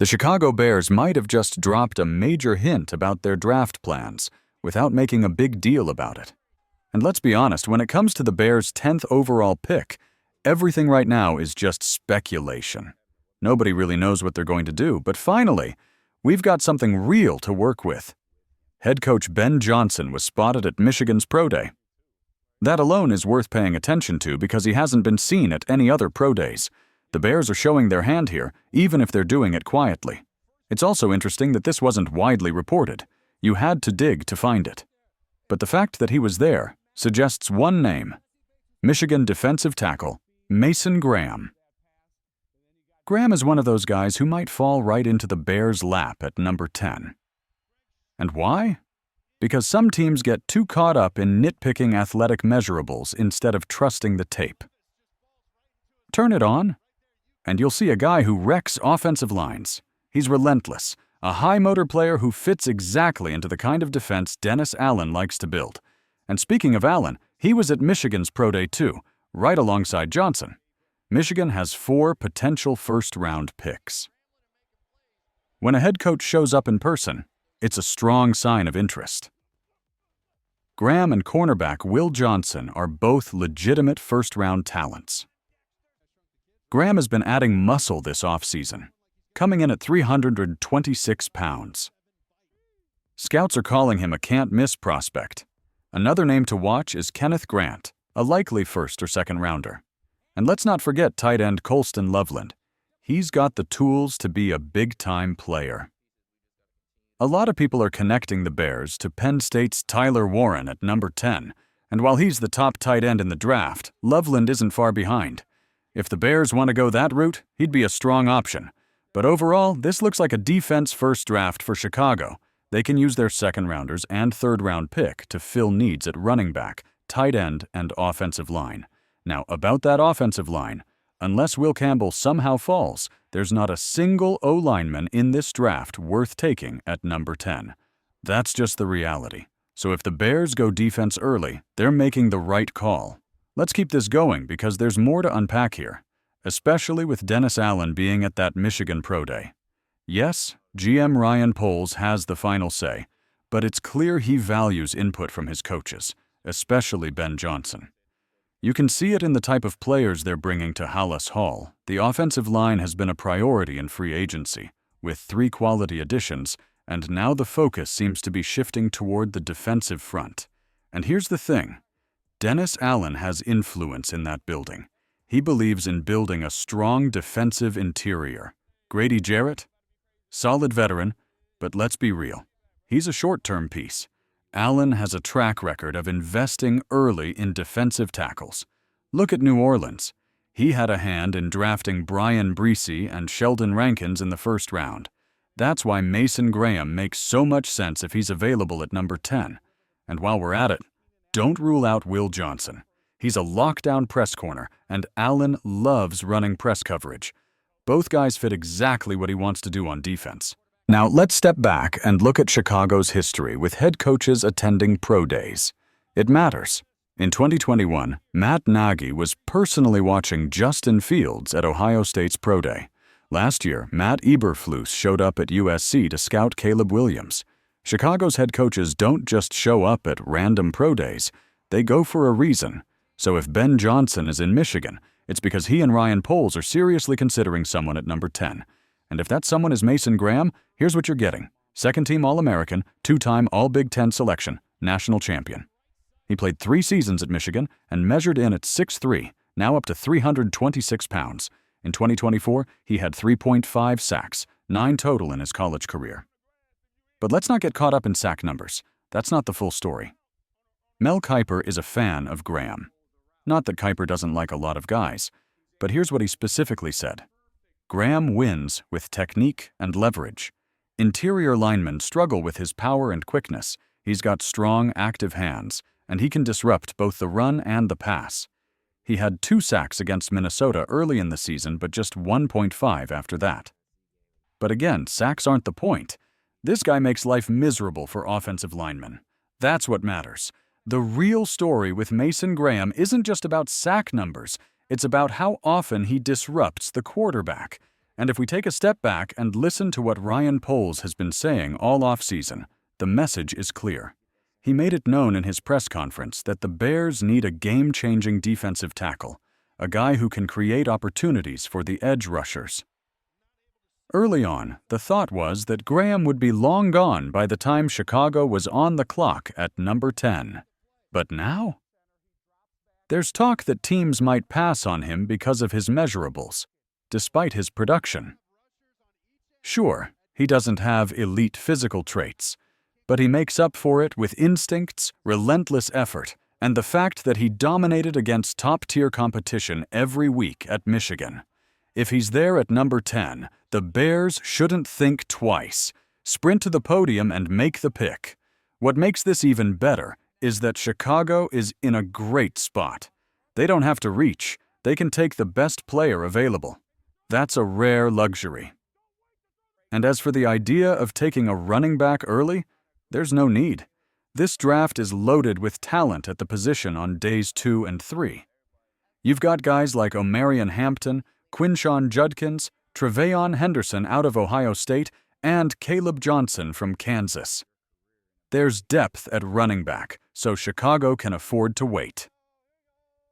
The Chicago Bears might have just dropped a major hint about their draft plans without making a big deal about it. And let's be honest, when it comes to the Bears' 10th overall pick, everything right now is just speculation. Nobody really knows what they're going to do, but finally, we've got something real to work with. Head coach Ben Johnson was spotted at Michigan's Pro Day. That alone is worth paying attention to because he hasn't been seen at any other Pro Days. The Bears are showing their hand here, even if they're doing it quietly. It's also interesting that this wasn't widely reported. You had to dig to find it. But the fact that he was there suggests one name: Michigan defensive tackle Mason Graham. Graham is one of those guys who might fall right into the Bears' lap at number 10. And why? Because some teams get too caught up in nitpicking athletic measurables instead of trusting the tape. Turn it on, and you'll see a guy who wrecks offensive lines. He's relentless, a high-motor player who fits exactly into the kind of defense Dennis Allen likes to build. And speaking of Allen, he was at Michigan's Pro Day too, right alongside Johnson. Michigan has 4 potential first-round picks. When a head coach shows up in person, it's a strong sign of interest. Graham and cornerback Will Johnson are both legitimate first-round talents. Graham has been adding muscle this offseason, coming in at 326 pounds. Scouts are calling him a can't-miss prospect. Another name to watch is Kenneth Grant, a likely first or second rounder. And let's not forget tight end Colston Loveland. He's got the tools to be a big-time player. A lot of people are connecting the Bears to Penn State's Tyler Warren at number 10, and while he's the top tight end in the draft, Loveland isn't far behind. If the Bears want to go that route, he'd be a strong option. But overall, this looks like a defense-first draft for Chicago. They can use their second-rounders and third-round pick to fill needs at running back, tight end, and offensive line. Now, about that offensive line, unless Will Campbell somehow falls, there's not a single O-lineman in this draft worth taking at number 10. That's just the reality. So if the Bears go defense early, they're making the right call. Let's keep this going because there's more to unpack here, especially with Dennis Allen being at that Michigan Pro Day. Yes, GM Ryan Poles has the final say, but it's clear he values input from his coaches, especially Ben Johnson. You can see it in the type of players they're bringing to Hallis Hall. The offensive line has been a priority in free agency, with 3 quality additions, and now the focus seems to be shifting toward the defensive front. And here's the thing. Dennis Allen has influence in that building. He believes in building a strong defensive interior. Grady Jarrett? Solid veteran, but let's be real. He's a short-term piece. Allen has a track record of investing early in defensive tackles. Look at New Orleans. He had a hand in drafting Brian Breesy and Sheldon Rankins in the first round. That's why Mason Graham makes so much sense if he's available at number 10. And while we're at it, don't rule out Will Johnson. He's a lockdown press corner, and Allen loves running press coverage. Both guys fit exactly what he wants to do on defense. Now, let's step back and look at Chicago's history with head coaches attending pro days. It matters. In 2021, Matt Nagy was personally watching Justin Fields at Ohio State's pro day. Last year, Matt Eberflus showed up at USC to scout Caleb Williams. Chicago's head coaches don't just show up at random pro days. They go for a reason. So if Ben Johnson is in Michigan, it's because he and Ryan Poles are seriously considering someone at number 10. And if that someone is Mason Graham, here's what you're getting. Second-team All-American, 2-time All-Big Ten selection, national champion. He played 3 seasons at Michigan and measured in at 6'3", now up to 326 pounds. In 2024, he had 3.5 sacks, 9 total in his college career. But let's not get caught up in sack numbers. That's not the full story. Mel Kiper is a fan of Graham. Not that Kiper doesn't like a lot of guys, but here's what he specifically said. Graham wins with technique and leverage. Interior linemen struggle with his power and quickness. He's got strong, active hands, and he can disrupt both the run and the pass. He had 2 sacks against Minnesota early in the season, but just 1.5 after that. But again, sacks aren't the point. This guy makes life miserable for offensive linemen. That's what matters. The real story with Mason Graham isn't just about sack numbers. It's about how often he disrupts the quarterback. And if we take a step back and listen to what Ryan Poles has been saying all offseason, the message is clear. He made it known in his press conference that the Bears need a game-changing defensive tackle, a guy who can create opportunities for the edge rushers. Early on, the thought was that Graham would be long gone by the time Chicago was on the clock at number 10. But now? There's talk that teams might pass on him because of his measurables, despite his production. Sure, he doesn't have elite physical traits, but he makes up for it with instincts, relentless effort, and the fact that he dominated against top-tier competition every week at Michigan. If he's there at number 10, the Bears shouldn't think twice. Sprint to the podium and make the pick. What makes this even better is that Chicago is in a great spot. They don't have to reach. They can take the best player available. That's a rare luxury. And as for the idea of taking a running back early, there's no need. This draft is loaded with talent at the position on days 2 and 3. You've got guys like Omarion Hampton, Quinshon Judkins, Tre'Veyon Henderson out of Ohio State, and Caleb Johnson from Kansas. There's depth at running back, so Chicago can afford to wait.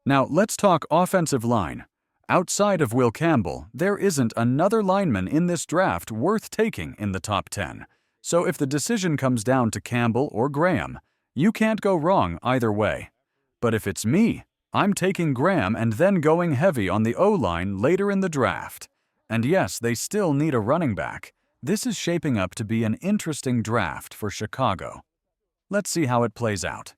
Now let's talk offensive line. Outside of Will Campbell, there isn't another lineman in this draft worth taking in the top 10. So if the decision comes down to Campbell or Graham, you can't go wrong either way. But if it's me, I'm taking Graham and then going heavy on the O-line later in the draft. And yes, they still need a running back. This is shaping up to be an interesting draft for Chicago. Let's see how it plays out.